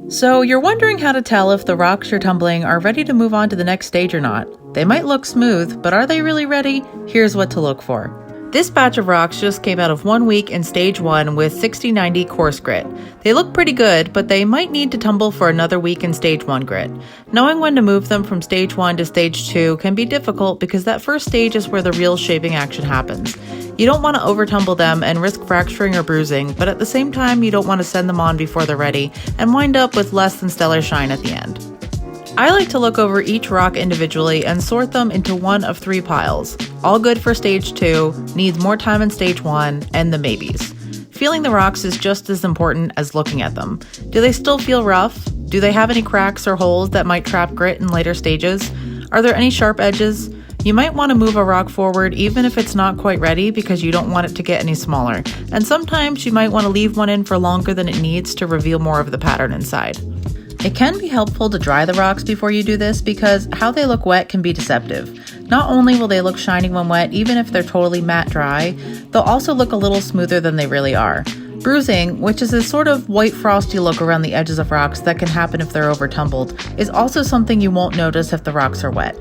So you're wondering how to tell if the rocks you're tumbling are ready to move on to the next stage or not. They might look smooth, but are they really ready? Here's what to look for. This batch of rocks just came out of 1 week in stage 1 with 60/90 coarse grit. They look pretty good, but they might need to tumble for another week in stage 1 grit. Knowing when to move them from stage 1 to stage 2 can be difficult because that first stage is where the real shaping action happens. You don't want to over-tumble them and risk fracturing or bruising, but at the same time you don't want to send them on before they're ready and wind up with less than stellar shine at the end. I like to look over each rock individually and sort them into one of 3 piles. All good for stage 2, needs more time in stage 1, and the maybes. Feeling the rocks is just as important as looking at them. Do they still feel rough? Do they have any cracks or holes that might trap grit in later stages? Are there any sharp edges? You might want to move a rock forward even if it's not quite ready because you don't want it to get any smaller. And sometimes you might want to leave one in for longer than it needs to reveal more of the pattern inside. It can be helpful to dry the rocks before you do this because how they look wet can be deceptive. Not only will they look shiny when wet, even if they're totally matte dry, they'll also look a little smoother than they really are. Bruising, which is a sort of white frosty look around the edges of rocks that can happen if they're over tumbled, is also something you won't notice if the rocks are wet.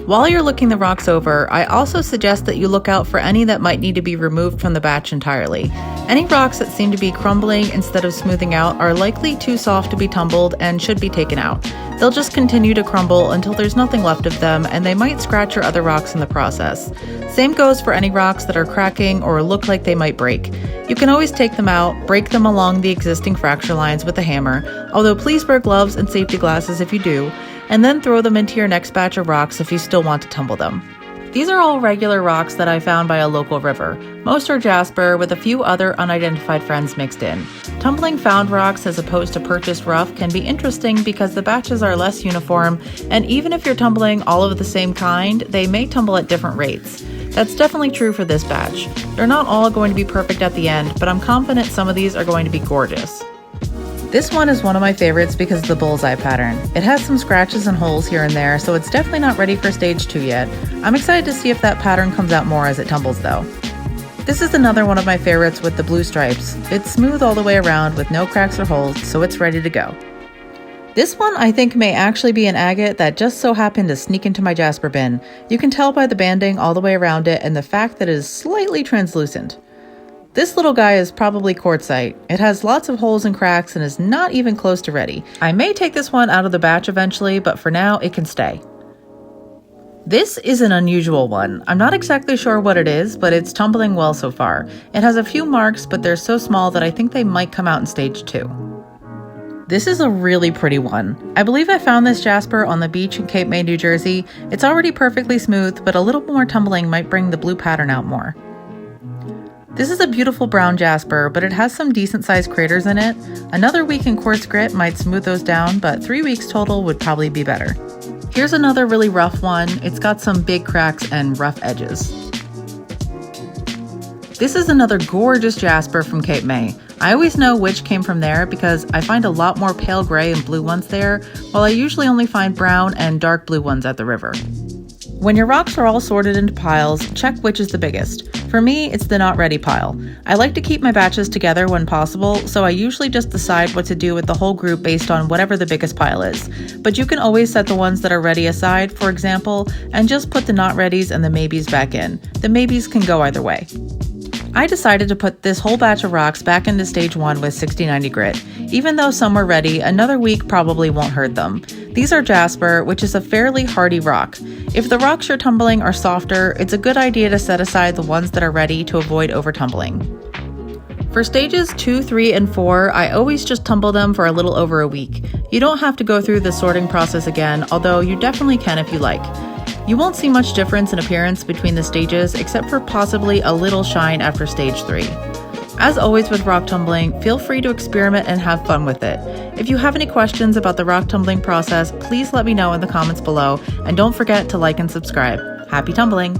While you're looking the rocks over, I also suggest that you look out for any that might need to be removed from the batch entirely. Any rocks that seem to be crumbling instead of smoothing out are likely too soft to be tumbled and should be taken out. They'll just continue to crumble until there's nothing left of them, and they might scratch your other rocks in the process. Same goes for any rocks that are cracking or look like they might break. You can always take them out, break them along the existing fracture lines with a hammer, although please wear gloves and safety glasses if you do, and then throw them into your next batch of rocks if you still want to tumble them. These are all regular rocks that I found by a local river. Most are Jasper, with a few other unidentified friends mixed in. Tumbling found rocks as opposed to purchased rough can be interesting because the batches are less uniform, and even if you're tumbling all of the same kind, they may tumble at different rates. That's definitely true for this batch. They're not all going to be perfect at the end, but I'm confident some of these are going to be gorgeous. This one is one of my favorites because of the bullseye pattern. It has some scratches and holes here and there, so it's definitely not ready for stage 2 yet. I'm excited to see if that pattern comes out more as it tumbles though. This is another one of my favorites with the blue stripes. It's smooth all the way around with no cracks or holes, so it's ready to go. This one I think may actually be an agate that just so happened to sneak into my Jasper bin. You can tell by the banding all the way around it and the fact that it is slightly translucent. This little guy is probably quartzite. It has lots of holes and cracks and is not even close to ready. I may take this one out of the batch eventually, but for now it can stay. This is an unusual one. I'm not exactly sure what it is, but it's tumbling well so far. It has a few marks, but they're so small that I think they might come out in stage 2. This is a really pretty one. I believe I found this Jasper on the beach in Cape May, New Jersey. It's already perfectly smooth, but a little more tumbling might bring the blue pattern out more. This is a beautiful brown Jasper, but it has some decent sized craters in it. Another week in coarse grit might smooth those down, but 3 weeks total would probably be better. Here's another really rough one. It's got some big cracks and rough edges. This is another gorgeous Jasper from Cape May. I always know which came from there because I find a lot more pale gray and blue ones there, while I usually only find brown and dark blue ones at the river. When your rocks are all sorted into piles, check which is the biggest. For me, it's the not ready pile. I like to keep my batches together when possible, so I usually just decide what to do with the whole group based on whatever the biggest pile is. But you can always set the ones that are ready aside, for example, and just put the not readies and the maybes back in. The maybes can go either way. I decided to put this whole batch of rocks back into stage 1 with 60/90 grit. Even though some were ready, another week probably won't hurt them. These are Jasper, which is a fairly hardy rock. If the rocks you're tumbling are softer, it's a good idea to set aside the ones that are ready to avoid over tumbling. For stages 2, 3, and 4, I always just tumble them for a little over a week. You don't have to go through the sorting process again, although you definitely can if you like. You won't see much difference in appearance between the stages except for possibly a little shine after stage 3. As always with rock tumbling, feel free to experiment and have fun with it. If you have any questions about the rock tumbling process, please let me know in the comments below, and don't forget to like and subscribe. Happy tumbling!